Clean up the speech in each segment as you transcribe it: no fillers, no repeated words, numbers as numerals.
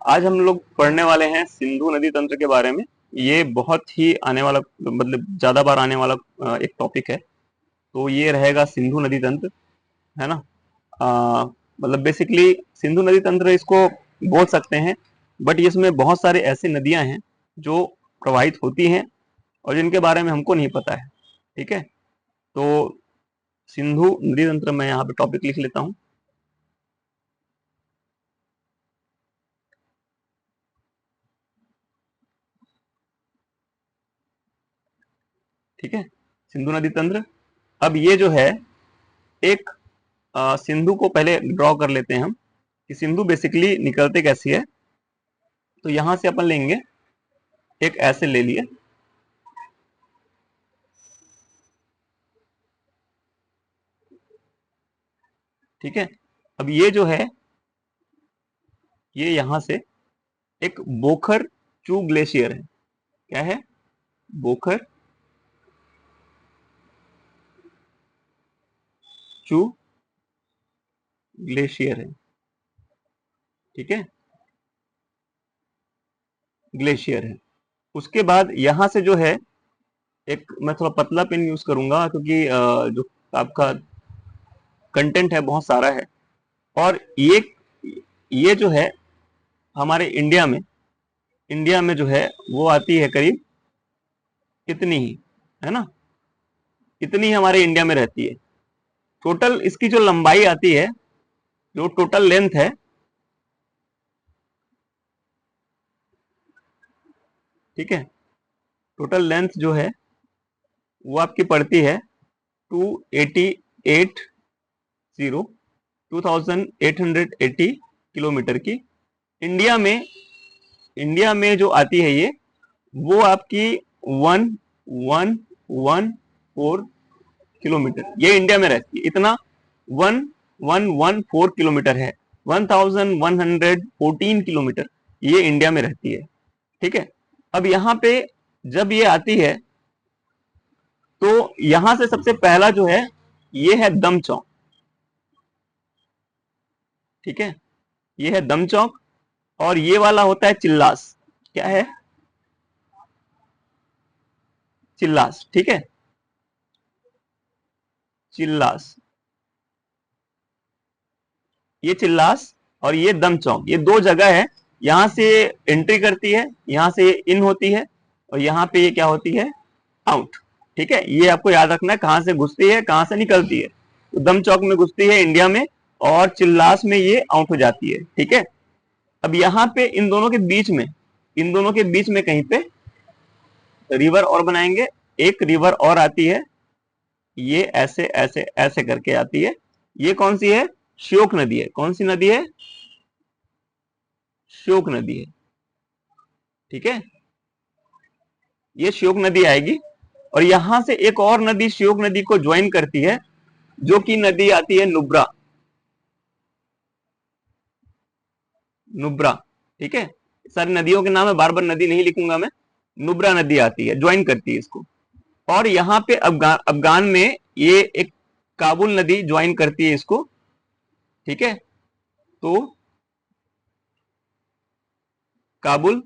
आज हम लोग पढ़ने वाले हैं सिंधु नदी तंत्र के बारे में। ये बहुत ही आने वाला मतलब ज्यादा बार आने वाला एक टॉपिक है। तो ये रहेगा सिंधु नदी तंत्र, है ना। मतलब बेसिकली सिंधु नदी तंत्र इसको बोल सकते हैं, बट इसमें बहुत सारे ऐसी नदियां हैं जो प्रवाहित होती हैं और जिनके बारे में हमको नहीं पता है। ठीक है, तो सिंधु नदी तंत्र मैं यहाँ पे टॉपिक लिख लेता हूँ। ठीक है, सिंधु नदी तंत्र। अब ये जो है एक सिंधु को पहले ड्रॉ कर लेते हैं हम कि सिंधु बेसिकली निकलते कैसी है। तो यहां से अपन लेंगे, एक ऐसे ले लिए, ठीक है। अब ये जो है ये यहां से एक बोखर चू ग्लेशियर है। क्या है? बोखर चू ग्लेशियर है। ठीक है, ग्लेशियर है। उसके बाद यहां से जो है एक, मैं थोड़ा पतला पेन यूज करूंगा क्योंकि जो आपका कंटेंट है बहुत सारा है। और ये जो है हमारे इंडिया में जो है वो आती है करीब इतनी ही, है ना। इतनी हमारे इंडिया में रहती है। टोटल इसकी जो लंबाई आती है, जो टोटल लेंथ है, ठीक है, टोटल लेंथ जो है वो आपकी पड़ती है 2880 किलोमीटर की। इंडिया में जो आती है ये, वो आपकी 1114 किलोमीटर ये इंडिया में रहती है। इतना 1114 किलोमीटर है, 1114 किलोमीटर ये इंडिया में रहती है। ठीक है, अब यहाँ पे जब ये आती है तो यहां से सबसे पहला जो है ये है दम चौक। ठीक है, ये है दम चौक और ये वाला होता है चिल्लास। क्या है? चिल्लास। ठीक है, चिल्लास, ये चिल्लास और ये दम चौक, ये दो जगह है। यहां से एंट्री करती है, यहां से इन होती है और यहां पे ये क्या होती है? आउट। ठीक है, ये आपको याद रखना है कहां से घुसती है कहां से निकलती है। तो दम चौक में घुसती है इंडिया में और चिल्लास में ये आउट हो जाती है। ठीक है, अब यहाँ पे इन दोनों के बीच में कहीं पे रिवर और बनाएंगे। एक रिवर और आती है, ये ऐसे ऐसे ऐसे करके आती है। ये कौन सी है? श्योक नदी है। कौन सी नदी है? श्योक नदी है। ठीक है, ये श्योक नदी आएगी और यहां से एक और नदी श्योक नदी को ज्वाइन करती है, जो कि नदी आती है नुब्रा। नुब्रा, ठीक है, सारी नदियों के नाम है, बार बार नदी नहीं लिखूंगा मैं। नुब्रा नदी आती है, ज्वाइन करती है इसको। और यहाँ पे अफगान में ये एक काबुल नदी ज्वाइन करती है इसको। ठीक है, तो काबुल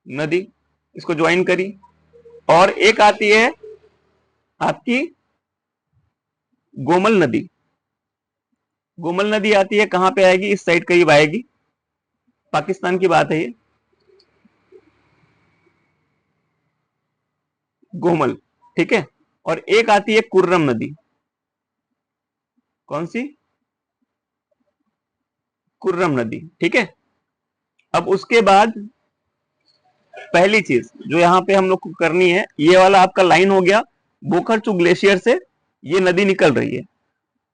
नदी इसको ज्वाइन करी। और एक आती है आपकी गोमल नदी। गोमल नदी आती है, कहां पे आएगी? इस साइड करीब आएगी, पाकिस्तान की बात है ये, गोमल। ठीक है, और एक आती है कुर्रम नदी। कौन सी? कुर्रम नदी। ठीक है, अब उसके बाद पहली चीज जो यहाँ पे हम लोग को करनी है, ये वाला आपका लाइन हो गया, बोखरचू ग्लेशियर से ये नदी निकल रही है।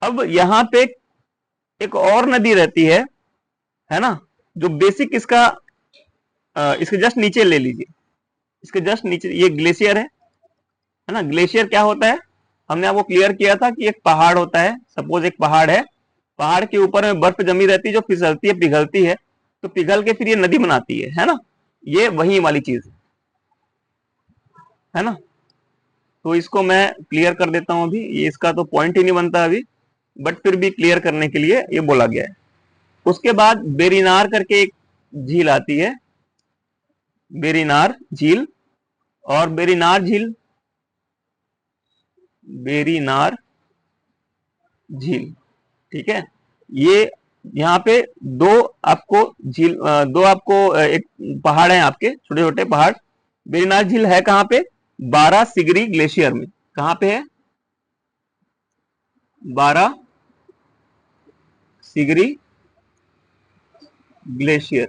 अब यहाँ पे एक और नदी रहती है ना, जो बेसिक इसका इसके जस्ट नीचे ले लीजिए, इसके जस्ट नीचे ये ग्लेशियर है ना। ग्लेशियर क्या होता है? हमने आपको क्लियर किया था कि एक पहाड़ होता है। सपोज एक पहाड़ है, पहाड़ के ऊपर में बर्फ जमी रहती है जो फिसलती है, पिघलती है, तो पिघल के फिर ये नदी बनाती है ना। ये वही वाली चीज है ना। तो इसको मैं क्लियर कर देता हूं अभी, ये इसका तो पॉइंट ही नहीं बनता अभी, बट फिर भी क्लियर करने के लिए ये बोला गया है। उसके बाद बेरीनार करके एक झील आती है, बेरीनार झील, और बेरीनार झील, बेरीनार झील, ठीक है। ये यहाँ पे दो आपको झील, दो आपको एक पहाड़ है आपके, छोटे छोटे पहाड़। बेरीनार झील है कहाँ पे? 12 सिगरी ग्लेशियर में। कहाँ पे है? 12 सिगरी ग्लेशियर,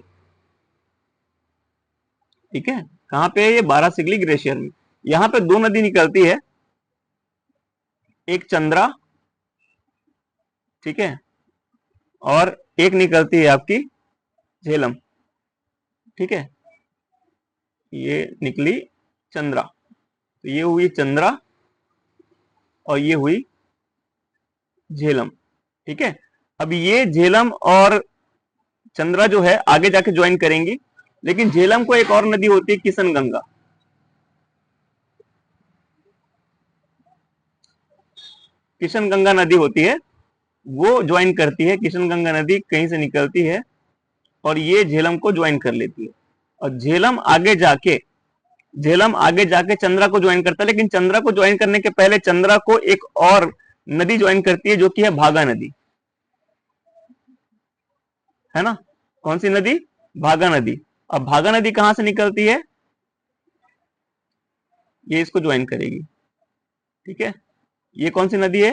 ठीक है। कहाँ पे है ये? 12 सिगरी ग्लेशियर में। यहाँ पे दो नदी निकलती है, एक चंद्रा, ठीक है, और एक निकलती है आपकी झेलम, ठीक है। ये निकली चंद्रा, तो ये हुई चंद्रा और ये हुई झेलम, ठीक है। अब ये झेलम और चंद्रा जो है आगे जाके ज्वाइन करेंगी, लेकिन झेलम को एक और नदी होती है किशन गंगा, किशन गंगा नदी होती है, वो ज्वाइन करती है। किशन गंगा नदी कहीं से निकलती है और ये झेलम को ज्वाइन कर लेती है, और झेलम आगे जाके चंद्रा को ज्वाइन करता है। लेकिन चंद्रा को ज्वाइन करने के पहले चंद्रा को एक और नदी ज्वाइन करती है, जो कि है भागा नदी, है ना। कौन सी नदी? भागा नदी। अब भागा नदी कहां से निकलती है? ये इसको ज्वाइन करेगी, ठीक है। ये कौन सी नदी है?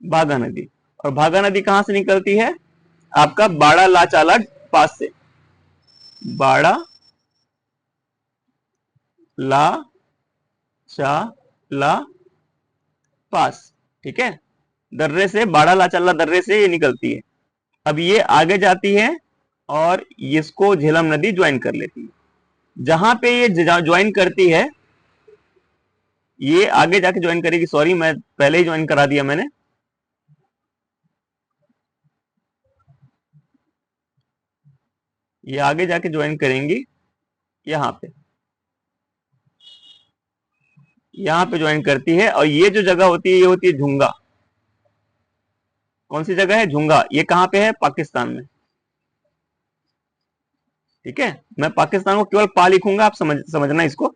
भागा नदी। और भागा नदी कहां से निकलती है? आपका बाड़ा लाचाला पास से, बाड़ा ला चा ला पास, ठीक है। दर्रे से, बाड़ा लाचाला दर्रे से ये निकलती है। अब ये आगे जाती है और इसको झेलम नदी ज्वाइन कर लेती है। जहां पे ये ज्वाइन करती है, ये आगे जाके ज्वाइन करेगी, सॉरी मैं पहले ही ज्वाइन करा दिया मैंने। ये आगे जाके ज्वाइन करेंगी यहां पे, यहां पे ज्वाइन करती है। और ये जो जगह होती है ये होती है झुंगा। कौन सी जगह है? झुंगा। ये कहां पे है? पाकिस्तान में, ठीक है। मैं पाकिस्तान को केवल पा लिखूंगा, आप समझना इसको,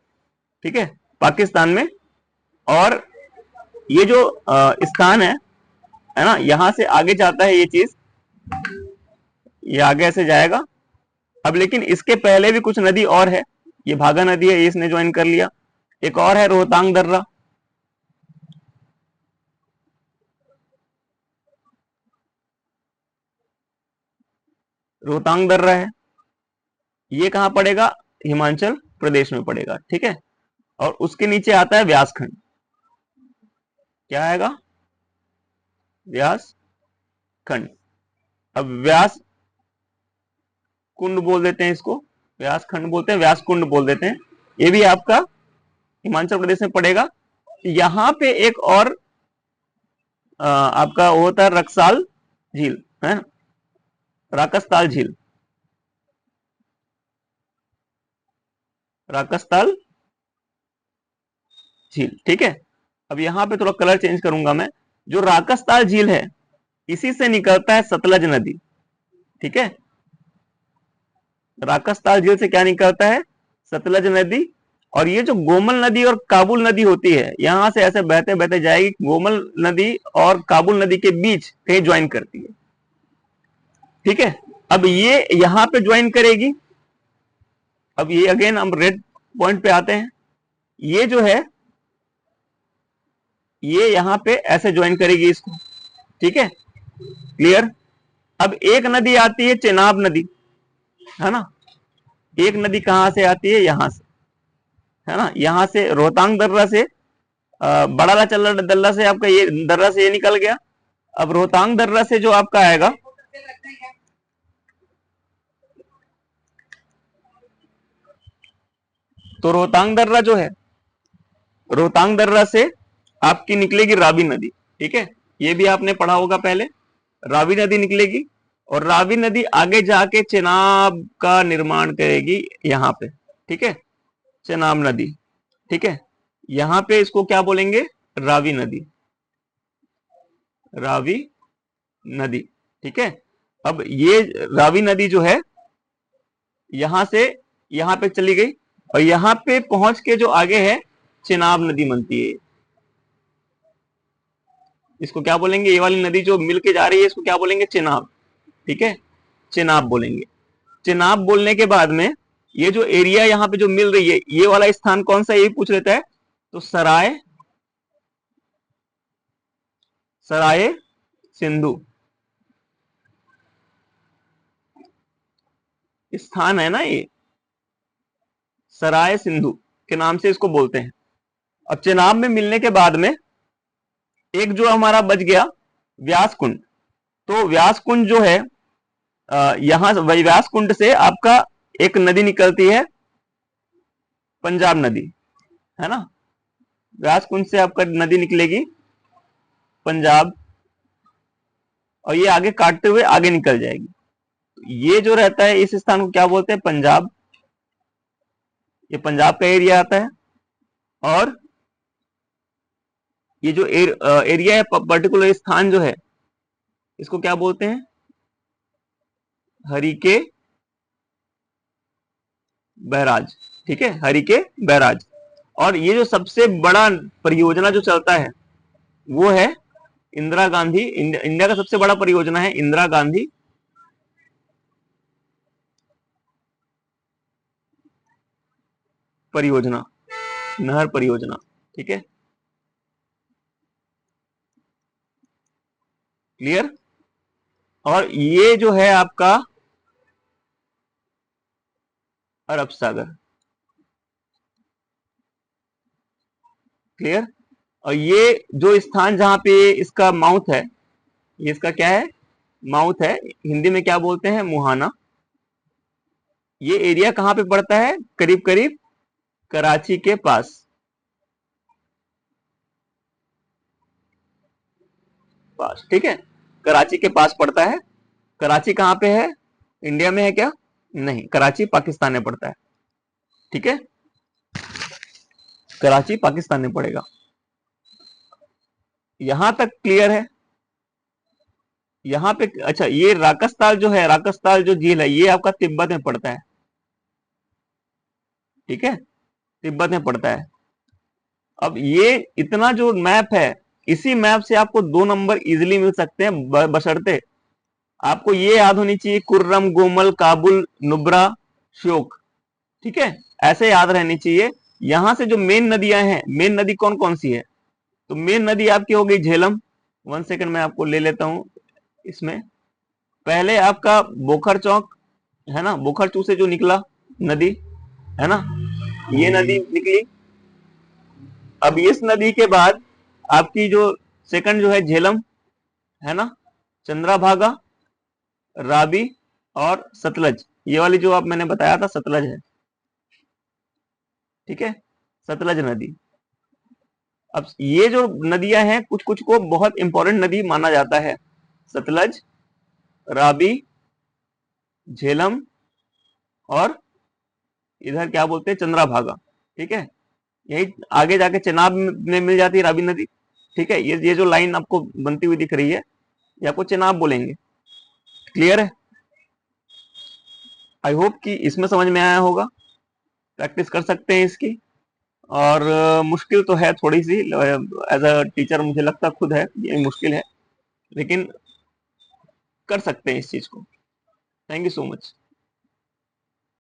ठीक है। पाकिस्तान में। और ये जो स्थान है ना, यहां से आगे जाता है ये चीज, ये आगे ऐसे जाएगा। अब लेकिन इसके पहले भी कुछ नदी और है, ये भागा नदी है, ये इसने ज्वाइन कर लिया। एक और है रोहतांग दर्रा, रोहतांग दर्रा है, ये कहां पड़ेगा? हिमाचल प्रदेश में पड़ेगा, ठीक है। और उसके नीचे आता है व्यासखंड। क्या आएगा? व्यास खंड। अब व्यास कुंड बोल देते हैं इसको, व्यास खंड बोलते हैं, व्यास कुंड बोल देते हैं। ये भी आपका हिमाचल प्रदेश में पड़ेगा। यहां पे एक और आपका वो होता है रक्साल झील, है राकसताल झील, राकसताल झील, ठीक है। अब यहां पे थोड़ा कलर चेंज करूंगा मैं। जो राकसताल झील है, इसी से निकलता है सतलज नदी, ठीक है। राकसताल झील से क्या निकलता है? सतलज नदी। और ये जो गोमल नदी और काबुल नदी होती है, यहां से ऐसे बहते बहते जाएगी, गोमल नदी और काबुल नदी के बीच कहीं ज्वाइन करती है, ठीक है। अब ये यहां पे ज्वाइन करेगी। अब ये अगेन हम रेड पॉइंट पे आते हैं। ये जो है, ये यहां पे ऐसे ज्वाइन करेगी इसको, ठीक है, क्लियर। अब एक नदी आती है चेनाब नदी, है ना। एक नदी कहां से आती है? यहां से, है ना। यहां से रोहतांग दर्रा से, बड़ा चल्ला दर्रा से, आपका ये दर्रा से ये निकल गया। अब रोहतांग दर्रा से जो आपका आएगा, तो रोहतांग दर्रा जो है, रोहतांग दर्रा से आपकी निकलेगी रावी नदी, ठीक है। ये भी आपने पढ़ा होगा पहले, रावी नदी निकलेगी। और रावी नदी आगे जाके चेनाब का निर्माण करेगी यहां पे, ठीक है, चेनाब नदी, ठीक है। यहां पे इसको क्या बोलेंगे? रावी नदी, रावी नदी, ठीक है। अब ये रावी नदी जो है यहां से यहां पे चली गई और यहां पे पहुंच के जो आगे है चेनाब नदी बनती है। इसको क्या बोलेंगे, ये वाली नदी जो मिल के जा रही है इसको क्या बोलेंगे, चेनाब। ठीक है, चेनाब बोलेंगे। चेनाब बोलने के बाद में ये जो एरिया यहाँ पे जो मिल रही है ये वाला स्थान कौन सा, ये पूछ लेता है। तो सराय, सराय सिंधु स्थान है ना, ये सराय सिंधु के नाम से इसको बोलते हैं। अब चेनाब में मिलने के बाद में एक जो हमारा बच गया व्यास कुंड। तो व्यास कुंड जो है यहां व्यास कुंड से आपका एक नदी निकलती है, पंजाब नदी, है ना। व्यास कुंड से आपका नदी निकलेगी पंजाब और ये आगे काटते हुए आगे निकल जाएगी। ये जो रहता है इस स्थान को क्या बोलते हैं, पंजाब। ये पंजाब का एरिया आता है। और ये जो एरिया है, पर्टिकुलर स्थान जो है इसको क्या बोलते हैं, हरिके बैराज। ठीक है, हरिके बैराज। और ये जो सबसे बड़ा परियोजना जो चलता है वो है इंदिरा गांधी, इंडिया का सबसे बड़ा परियोजना है इंदिरा गांधी परियोजना, नहर परियोजना। ठीक है, क्लियर। और ये जो है आपका अरब सागर, क्लियर। और ये जो स्थान जहां पे इसका माउथ है, ये इसका क्या है, माउथ है। हिंदी में क्या बोलते हैं, मुहाना। ये एरिया कहां पे पड़ता है, करीब करीब कराची के पास, ठीक है, कराची के पास पड़ता है। कराची कहां पे है, इंडिया में है क्या, नहीं, कराची पाकिस्तान में पड़ता है। ठीक है, कराची पाकिस्तान में पड़ेगा। यहां तक क्लियर है। यहां पे अच्छा, ये राकसताल जो है, राकसताल जो झील है ये आपका तिब्बत में पड़ता है। ठीक है, तिब्बत में पड़ता है। अब ये इतना जो मैप है, इसी मैप से आपको 2 नंबर इजीली मिल सकते हैं, बशर्ते आपको ये याद होनी चाहिए, कुर्रम, गोमल, काबुल, नुब्रा, श्योक। ठीक है, ऐसे याद रहनी चाहिए। यहां से जो मेन नदियां हैं, मेन नदी कौन कौन सी है, तो मेन नदी आपकी हो गई झेलम। 1 सेकंड मैं आपको ले लेता हूं इसमें। पहले आपका बोखर चौक है ना, बोखर चू से जो निकला नदी है ना, ये नदी निकली। अब इस नदी के बाद आपकी जो सेकंड जो है झेलम, है ना, चंद्राभागा, राबी और सतलज। ये वाली जो आप मैंने बताया था सतलज है। ठीक है, सतलज नदी। अब ये जो नदियां हैं कुछ कुछ को बहुत इंपॉर्टेंट नदी माना जाता है, सतलज, राबी, झेलम और इधर क्या बोलते हैं, चंद्राभागा। ठीक है, यही आगे जाके चेनाब में मिल जाती है राबी नदी। ठीक है, ये जो लाइन आपको बनती हुई दिख रही है ये आपको चेनाब बोलेंगे। क्लियर है, आई होप कि इसमें समझ में आया होगा। प्रैक्टिस कर सकते हैं इसकी। और मुश्किल तो है थोड़ी सी, एज अ टीचर मुझे लगता खुद है ये मुश्किल है, लेकिन कर सकते हैं इस चीज को। Thank you so much.